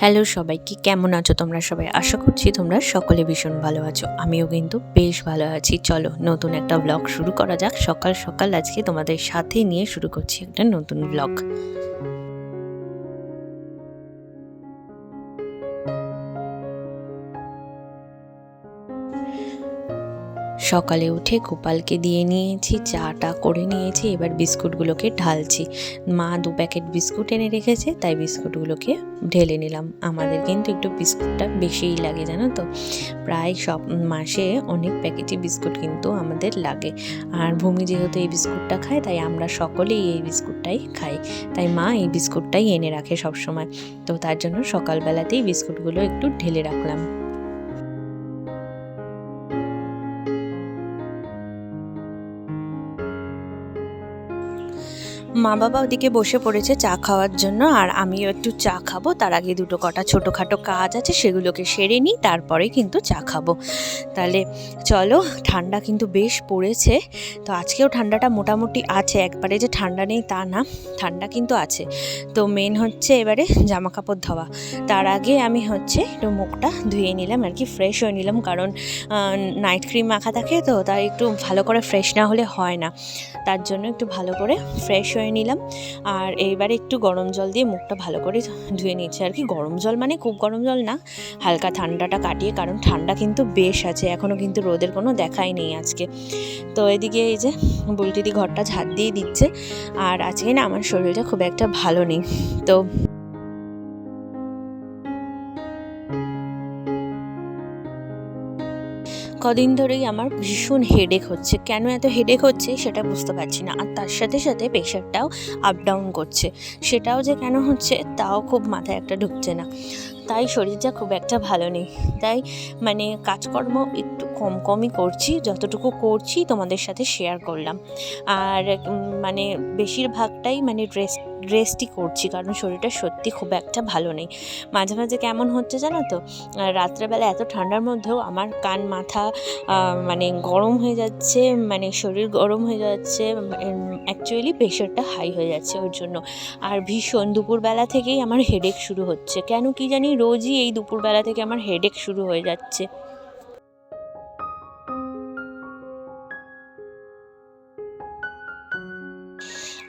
Hello সবাইকে, কেমন আছো তোমরা সবাই? আশা করছি তোমরা সকলে ভীষণ ভালো আছো। আমিও কিন্তু বেশ ভালো আছি। চলো নতুন একটা ব্লগ শুরু করা যাক। সকাল সকাল আজকে তোমাদের সাথে নিয়ে শুরু করছি একটা নতুন ব্লগ। সকালে উঠে গোপালকে দিয়ে নিয়েছি, চাটা করে নিয়েছি, এবার বিস্কুটগুলোকে ঢালছি। মা 2 প্যাকেট বিস্কুট এনে রেখেছে, তাই বিস্কুটগুলোকে ঢেলে নিলাম। আমাদের কিন্তু একটু বিস্কুটটা বেশিই লাগে, জানো তো। প্রায় সব মাসে অনেক প্যাকেটই বিস্কুট কিন্তু আমাদের লাগে। আর ভূমি যেহেতু এই বিস্কুটটা খায়, তাই আমরা সকলেই এই বিস্কুটটাই খাই। তাই মা এই বিস্কুটটাই এনে রাখে সবসময়। তো তার জন্য সকালবেলাতেই বিস্কুটগুলো একটু ঢেলে রাখলাম। মা বাবা ওদিকে বসে পড়েছে চা খাওয়ার জন্য, আর আমিও একটু চা খাবো। তার আগে দুটো কটা ছোটোখাটো কাজ আছে, সেগুলোকে সেরে নিই, তারপরে কিন্তু চা খাবো। তাহলে চলো, ঠান্ডা কিন্তু বেশ পড়েছে। তো আজকেও ঠান্ডাটা মোটামুটি আছে, একবারে যে ঠান্ডা নেই তা না, ঠান্ডা কিন্তু আছে। তো মেন হচ্ছে এবারে জামা কাপড় ধোয়া। তার আগে আমি হচ্ছে একটু মুখটা ধুয়ে নিলাম আর কি, ফ্রেশ হয়ে নিলাম, কারণ নাইট ক্রিম মাখা থাকে তো, তাই একটু ভালো করে ফ্রেশ না হলে হয় না। তার জন্য একটু ভালো করে ফ্রেশ হয়ে নিলাম। আর এইবারে একটু গরম জল দিয়ে মুখটা ভালো করে ধুয়ে নিচ্ছি আর কি। গরম জল মানে খুব গরম জল না, হালকা ঠান্ডাটা কাটিয়ে, কারণ ঠান্ডা কিন্তু বেশ আছে এখনও, কিন্তু রোদের কোনো দেখাই নেই আজকে। তো এদিকে এই যে বুলটিদি ঘরটা ঝাড় দিয়ে দিচ্ছে। আর আজকে না আমার শরীরটা খুব একটা ভালো নেই। তো কদিন ধরেই আমার ভীষণ হেডেক হচ্ছে। কেন এত হেডেক হচ্ছে সেটা বুঝতে পারছি না। আর তার সাথে সাথে প্রেশারটাও আপ ডাউন করছে। সেটাও যে কেন হচ্ছে তাও খুব মাথায় একটা ঢুকছে না। তাই শরীরটা খুব একটা ভালো নেই। তাই মানে কাজকর্ম একটু কম কমই করছি, যতটুকু করছি তোমাদের সাথে শেয়ার করলাম। আর মানে বেশিরভাগটাই মানে রেস্টই করছি, কারণ শরীরটা সত্যি খুব একটা ভালো নেই। মাঝে মাঝে কেমন হচ্ছে জানো তো, রাত্রেবেলা এত ঠান্ডার মধ্যেও আমার কান মাথা মানে গরম হয়ে যাচ্ছে, মানে শরীর গরম হয়ে যাচ্ছে। অ্যাকচুয়ালি প্রেশারটা হাই হয়ে যাচ্ছে ওর জন্য। আর ভীষণ দুপুরবেলা থেকেই আমার হেডেক শুরু হচ্ছে, কেন কি জানি রোজই এই দুপুরবেলা থেকে আমার হেডেক শুরু হয়ে যাচ্ছে।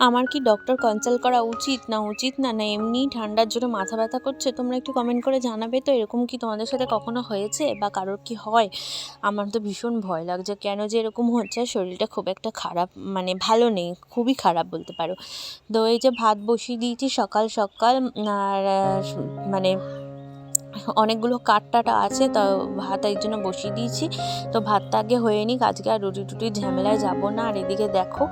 আমার কি ডক্টর কনসাল্ট করা উচিত না না এমনি ঠান্ডার জন্য মাথা ব্যথা করছে? তোমরা একটু কমেন্ট করে জানাবে তো, এরকম কি তোমাদের সাথে কখনো হয়েছে বা কারোর কি হয়? আমার তো ভীষণ ভয় লাগছে, কেন যে এরকম হচ্ছে। শরীরটা খুব একটা খারাপ, মানে ভালো নেই, খুবই খারাপ বলতে পারো। তো এই যে ভাত বসিয়ে দিয়েছি সকাল সকাল। আর মানে অনেকগুলো কাঠটাটা আছে, তো ভাত এই জন্য বসিয়ে দিয়েছি। তো ভাতটা আগে হয়ে নিক, আজকে আর রুটি টুটির ঝামেলায় যাব না। আর এদিকে দেখো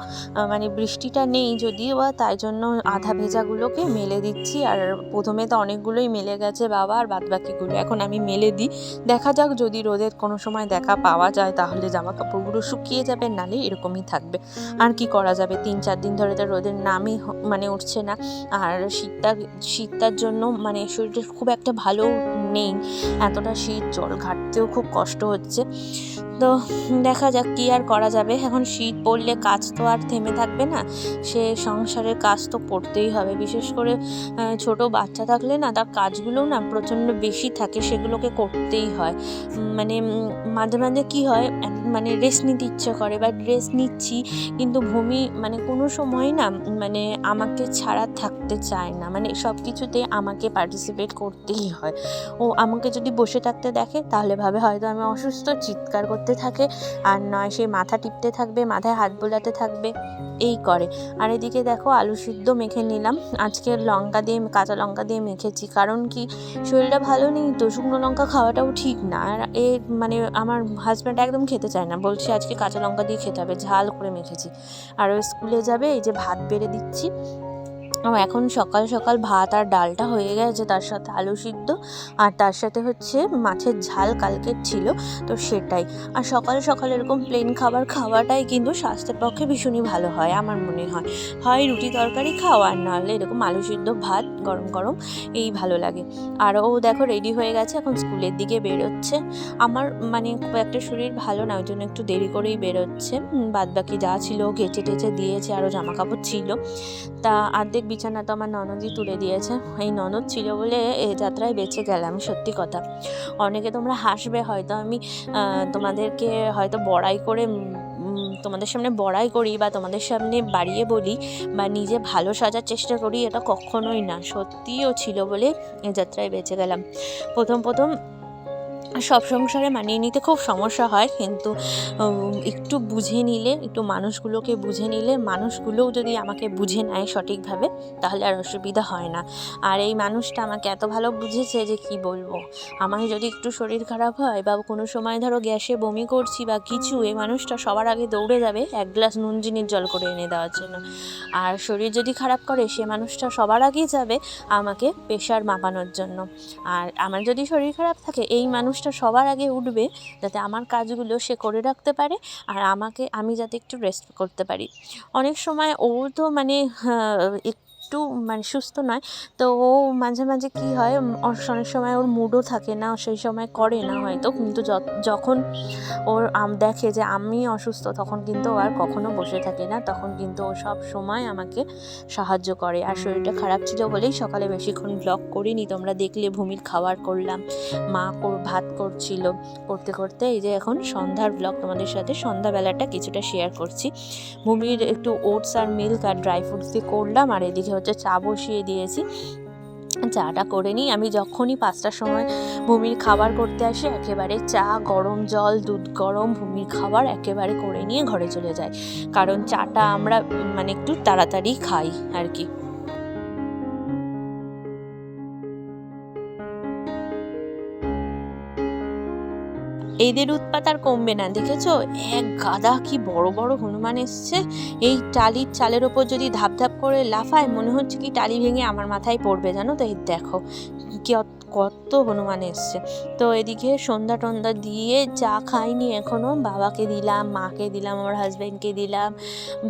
মানে বৃষ্টিটা নেই যদিও বা, তাই জন্য আধা ভেজাগুলোকে মেলে দিচ্ছি। আর প্রথমে তো অনেকগুলোই মেলে গেছে বাবা, আর বাদবাকিগুলো এখন আমি মেলে দিই। দেখা যাক, যদি রোদের কোনো সময় দেখা পাওয়া যায় তাহলে জামা কাপড়গুলো শুকিয়ে যাবে, নালে এরকমই থাকবে। আর কি করা যাবে, 3-4 দিন ধরে তো রোদের নামই মানে উঠছে না। আর শীতটার জন্য মানে শরীরটা খুব একটা ভালো নেই। এতটা শীত, জল ঘাটতেও খুব কষ্ট হচ্ছে। তো দেখা যাক কী আর করা যাবে। এখন শীত পড়লে কাজ তো আর থেমে থাকবে না, সে সংসারের কাজ তো করতেই হবে। বিশেষ করে ছোট বাচ্চা থাকলে না, তার কাজগুলোও না প্রচণ্ড বেশি থাকে, সেগুলোকে করতেই হয়। মানে মাঝে মাঝে কী হয়, মানে রেস্ট নিতে ইচ্ছে করে বা রেস্ট নিচ্ছি, কিন্তু ভূমি মানে কোনো সময় না মানে আমাকে ছাড়া থাকতে চায় না, মানে সব কিছুতে আমাকে পার্টিসিপেট করতেই হয়। ও আমাকে যদি বসে থাকতে দেখে তাহলে ভাবে হয়তো আমি অসুস্থ, চিৎকার করতে থাকে। আর নয় সে মাথা টিপতে থাকবে, মাথায় হাত বোলাতে থাকবে, এই করে। আর এদিকে দেখো আলু সিদ্ধ মেখে নিলাম। আজকে কাঁচা লঙ্কা দিয়ে মেখেছি, কারণ কি শরীরটা ভালো নেই তো, শুকনো লঙ্কা খাওয়াটাও ঠিক না। আর মানে আমার হাজব্যান্ড একদম খেতে চায় না, বলছে আজকে কাঁচা লঙ্কা দিয়ে খেতে হবে, ঝাল করে মেখেছি। আর ও স্কুলে যাবে, এই যে ভাত বেড়ে দিচ্ছি। এখন সকাল সকাল ভাত আর ডালটা হয়ে গেছে, তার সাথে আলু সিদ্ধ, আর তার সাথে হচ্ছে মাছের ঝাল কালকের ছিল, তো সেটাই। আর সকাল সকাল এরকম প্লেন খাবার খাওয়াটাই কিন্তু স্বাস্থ্যের পক্ষে ভীষণই ভালো হয় আমার মনে হয়। হয় রুটি তরকারি খাও, আর নাহলে এরকম আলু সিদ্ধ ভাত গরম গরম, এই ভালো লাগে। আর ও দেখো রেডি হয়ে গেছে, এখন স্কুলের দিকে বেরোচ্ছে। আমার মানে খুব একটা শরীর ভালো না, ওই জন্য একটু দেরি করেই বেরোচ্ছে। বাদবাকি যা ছিল কেচে টেচে দিয়েছে, আরও জামা কাপড় ছিল, তা অর্ধেক বিছানা তো আমার ননদই তুলে দিয়েছে। এই ননদ ছিল বলে এ যাত্রায় বেঁচে গেলাম, সত্যি কথা। অনেকে তোমরা হাসবে হয়তো, আমি তোমাদেরকে হয়তো বড়াই করে তোমাদের সামনে বড়াই করি বা তোমাদের সামনে বাড়িয়ে বলি বা নিজে ভালো সাজার চেষ্টা করি, এটা কখনোই না। সত্যিও ছিল বলে এ যাত্রায় বেঁচে গেলাম। প্রথম সব সংসারে মানিয়ে নিতে খুব সমস্যা হয়, কিন্তু একটু বুঝে নিলে, একটু মানুষগুলোকে বুঝে নিলে, মানুষগুলোও যদি আমাকে বুঝে নেয় সঠিকভাবে, তাহলে আর অসুবিধা হয় না। আর এই মানুষটা আমাকে এত ভালো বুঝেছে যে কি বলবো। আমার যদি একটু শরীর খারাপ হয় বা কোনো সময় ধরো গ্যাসে বমি করছি বা কিছু, এই মানুষটা সবার আগে দৌড়ে যাবে এক গ্লাস নুন চিনির জল করে এনে দেওয়ার জন্য। আর শরীর যদি খারাপ করে, সে মানুষটা সবার আগেই যাবে আমাকে প্রেশার মাপানোর জন্য। আর আমার যদি শরীর খারাপ থাকে, এই মানুষটা সবার আগে উঠবে যাতে আমার কাজগুলো সে করে রাখতে পারে আর আমি যাতে একটু রেস্ট করতে পারি। অনেক সময় ও তো মানে একটু মানে সুস্থ নয়, তো ও মাঝে মাঝে কী হয়, অনেক সময় ওর মুডও থাকে না, সেই সময় করে না হয়তো, কিন্তু যখন ওর দেখে যে আমি অসুস্থ, তখন কিন্তু ও আর কখনো বসে থাকে না, তখন কিন্তু ও সব সময় আমাকে সাহায্য করে। আর শরীরটা খারাপ ছিল বলেই সকালে বেশিক্ষণ ব্লগ করিনি, তোমরা দেখলে ভূমির খাবার করলাম, মা ভাত করছিল, করতে করতে এই যে এখন সন্ধ্যার ব্লগ তোমাদের সাথে সন্ধ্যাবেলাটা কিছুটা শেয়ার করছি। ভূমির একটু ওটস আর মিল্ক আর ড্রাই ফ্রুটস দিয়ে করলাম, আর এদিকে হচ্ছে চা বসিয়ে দিয়েছি। চাটা করে নিই। আমি যখনই 5টার সময় ভূমির খাবার করতে আসি, একেবারে চা, গরম জল, দুধ গরম, ভূমির খাবার একেবারে করে নিয়ে ঘরে চলে যাই, কারণ চাটা আমরা মানে একটু তাড়াতাড়ি খাই আর কি। এদের উৎপাত আর কমবে না, দেখেছো? এক গাদা কি বড় বড় হনুমান এসছে। এই টালির চালের ওপর যদি ধাপ ধাপ করে লাফায়, মনে হচ্ছে কি টালি ভেঙে আমার মাথায় পড়বে, জানো তো? এই দেখো কত হনুমান এসছে। তো এদিকে সন্ধ্যা টন্ধা দিয়ে চা খাইনি এখনও, বাবাকে দিলাম, মাকে দিলাম, আমার হাজব্যান্ডকে দিলাম,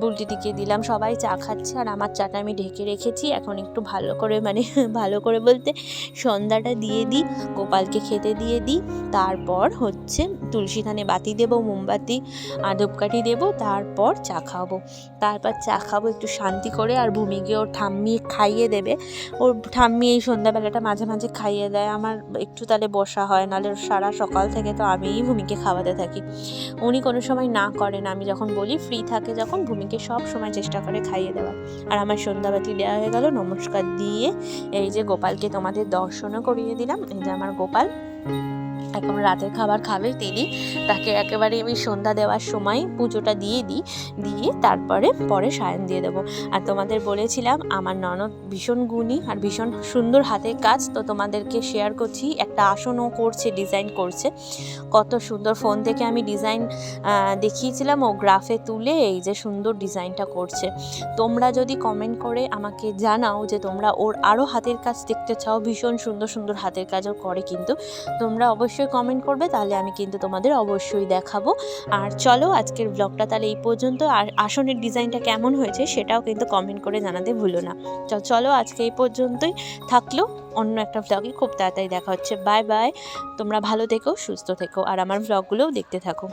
বুলটিটিকে দিলাম, সবাই চা খাচ্ছে। আর আমার চাটা আমি ঢেকে রেখেছি, এখন একটু ভালো করে মানে ভালো করে বলতে সন্ধ্যাটা দিয়ে দিই, গোপালকে খেতে দিয়ে দিই, তারপর হচ্ছে তুলসী থানে বাতি দেবো, মোমবাতি আর ধূপকাঠি দেবো, তারপর চা খাবো। একটু শান্তি করে। আর ভূমিকে ওর ঠাম্মি খাইয়ে দেবে। ওর ঠাম্মি এই সন্ধ্যাবেলাটা মাঝে মাঝে খাইয়ে দেয়, আমার একটু তাহলে বসা হয়, নাহলে সারা সকাল থেকে তো আমিই ভূমিকে খাওয়াতে থাকি। উনি কোনো সময় না করেন, আমি যখন বলি ফ্রি থাকে যখন, ভূমিকে সব সময় চেষ্টা করে খাইয়ে দেওয়ার। আর আমার সন্ধ্যাবাতি দেওয়া হয়ে গেল, নমস্কার দিয়ে এই যে গোপালকে তোমাদের দর্শনও করিয়ে দিলাম। এই যে আমার গোপাল এখন রাতের খাবার খাবে তিনি, তাকে একেবারে আমি সন্ধ্যা দেওয়ার সময় পুজোটা দিয়ে তারপরে পরে সায়ন দিয়ে দেবো। আর তোমাদের বলেছিলাম আমার ননদ ভীষণ গুণী আর ভীষণ সুন্দর হাতের কাজ, তো তোমাদেরকে শেয়ার করছি। একটা আসনও করছে, ডিজাইন করছে, কত সুন্দর। ফোন থেকে আমি ডিজাইন দেখিয়েছিলাম, ও গ্রাফে তুলে এই যে সুন্দর ডিজাইনটা করছে। তোমরা যদি কমেন্ট করে আমাকে জানাও যে তোমরা ওর আরও হাতের কাজ দেখতে চাও, ভীষণ সুন্দর সুন্দর হাতের কাজও করে, কিন্তু তোমরা অবশ্যই কমেন্ট করবে, তাহলে আমি কিন্তু তোমাদের অবশ্যই দেখাবো। আর চলো আজকের ব্লগটা তাহলে এই পর্যন্ত। আর আসনের ডিজাইনটা কেমন হয়েছে সেটাও কিন্তু কমেন্ট করে জানাতে ভুলো না। চলো আজকে এই পর্যন্তই থাকলো, অন্য একটা ব্লগে খুব তাড়াতাড়ি দেখা হচ্ছে। বাই বাই, তোমরা ভালো থেকো, সুস্থ থেকো, আর আমার ব্লগগুলোও দেখতে থাকো।